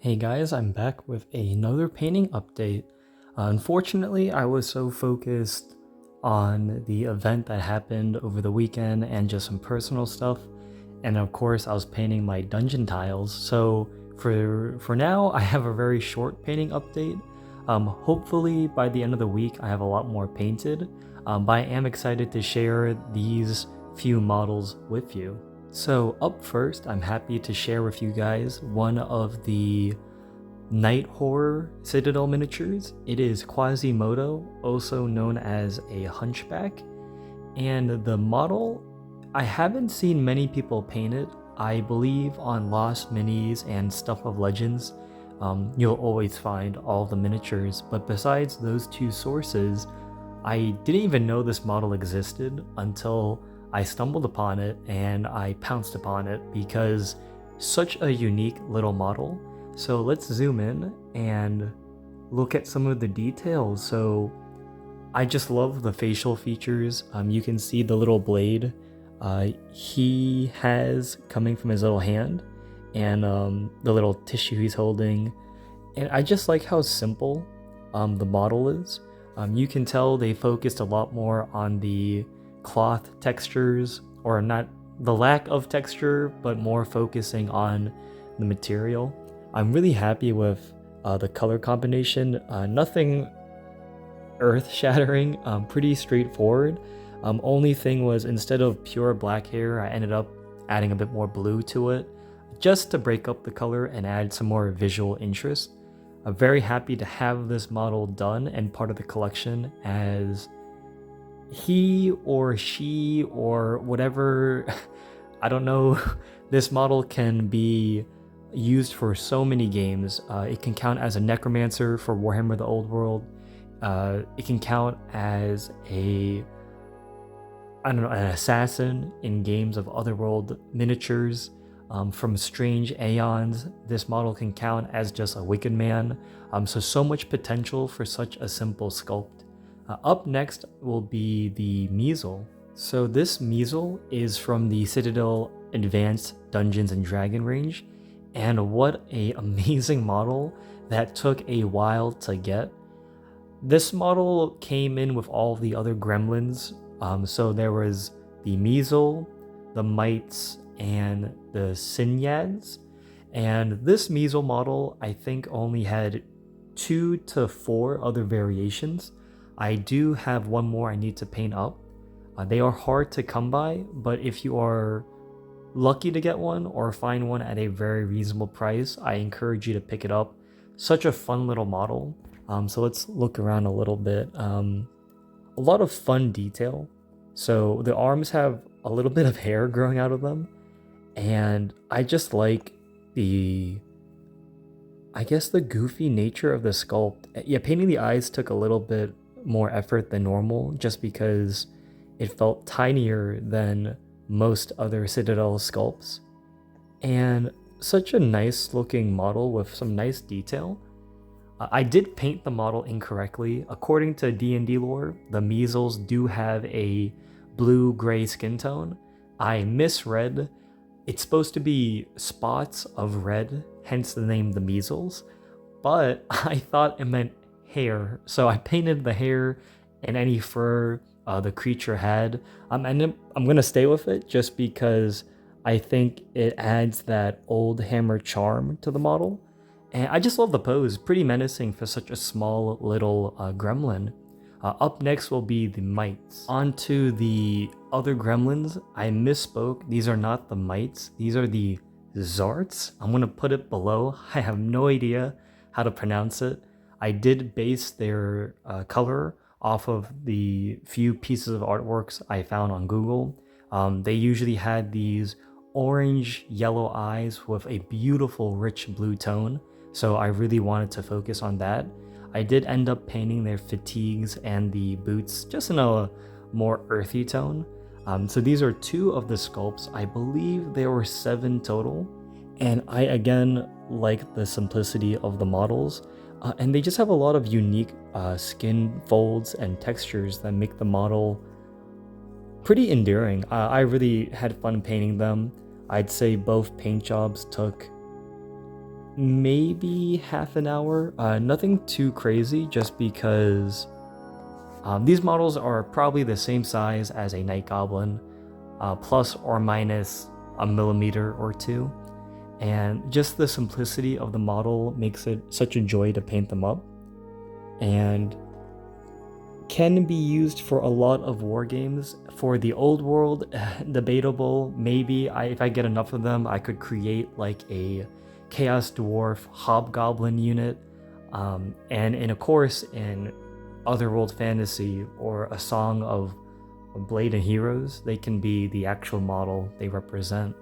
Hey guys, I'm back with another painting update. Unfortunately, I was so focused on the event that happened over the weekend and just some personal stuff. And of course, I was painting my dungeon tiles. So for now, I have a very short painting update. Hopefully by the end of the week, I have a lot more painted. But I am excited to share these few models with you. So up first, I'm happy to share with you guys one of the night horror citadel miniatures. It is Quasimodo, also known as a Hunchback, and the model, I haven't seen many people paint it. I believe on Lost Minis and Stuff of Legends, you'll always find all the miniatures, but besides those two sources, I didn't even know this model existed until I stumbled upon it and I pounced upon it because such a unique little model. So let's zoom in and look at some of the details. So I just love the facial features. You can see the little blade he has coming from his little hand, and the little tissue he's holding. And I just like how simple the model is. You can tell they focused a lot more on the cloth textures, or not the lack of texture, but more focusing on the material. I'm really happy with the color combination. Nothing earth-shattering, pretty straightforward. Only thing was, instead of pure black hair, I ended up adding a bit more blue to it, just to break up the color and add some more visual interest. I'm very happy to have this model done and part of the collection, as he or she or whatever, I don't know, this model can be used for so many games. It can count as a necromancer for Warhammer the Old World. It can count as an assassin in games of Otherworld miniatures. From Strange Aeons, this model can count as just a Wicked Man. So much potential for such a simple sculpt. Up next will be the Measel. So this Measel is from the Citadel Advanced Dungeons and Dragon range, and what a amazing model that took a while to get. This model came in with all the other Gremlins. So there was the Measel, the Mites, and the Synyads. And this Measel model, I think, only had 2 to 4 other variations. I do have one more I need to paint up. They are hard to come by, but if you are lucky to get one or find one at a very reasonable price, I encourage you to pick it up. Such a fun little model. So let's look around a little bit. A lot of fun detail. So the arms have a little bit of hair growing out of them, and I just like the goofy nature of the sculpt. Yeah, painting the eyes took a little bit more effort than normal, just because it felt tinier than most other Citadel sculpts, and such a nice looking model with some nice detail. I did paint the model incorrectly. According to D&D lore, the Measels do have a blue-gray skin tone. I misread. It's supposed to be spots of red, hence the name the Measels, but I thought it meant hair, so I painted the hair and any fur the creature had. And I'm gonna stay with it just because I think it adds that Oldhammer charm to the model. And I just love the pose, pretty menacing for such a small little gremlin. Up next will be the Mites. On to the other Gremlins. I misspoke. These are not the Mites. These are the Zarts. I'm gonna put it below. I have no idea how to pronounce it. I did base their color off of the few pieces of artworks I found on Google. They usually had these orange yellow eyes with a beautiful rich blue tone, so I really wanted to focus on that. I did end up painting their fatigues and the boots just in a more earthy tone. So these are 2 of the sculpts. I believe there were 7 total, and I again like the simplicity of the models. And they just have a lot of unique skin folds and textures that make the model pretty endearing. I really had fun painting them. I'd say both paint jobs took maybe half an hour. Nothing too crazy, just because these models are probably the same size as a Night Goblin, plus or minus a millimeter or two. And just the simplicity of the model makes it such a joy to paint them up, and can be used for a lot of war games. For the old world, debatable. Maybe if I get enough of them, I could create like a Chaos Dwarf Hobgoblin unit. And of course, in Otherworld Fantasy or a Song of Blade and Heroes, they can be the actual model they represent.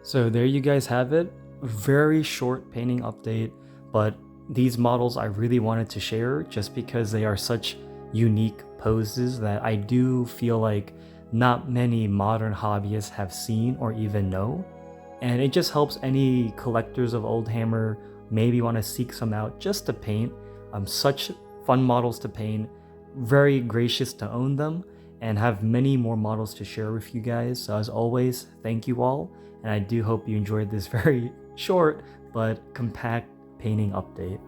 So there you guys have it. Very short painting update, but these models I really wanted to share just because they are such unique poses that I do feel like not many modern hobbyists have seen or even know. And it just helps any collectors of Oldhammer maybe want to seek some out just to paint. Such fun models to paint, very gracious to own them, and have many more models to share with you guys. So as always, thank you all, and I do hope you enjoyed this very short but compact painting update.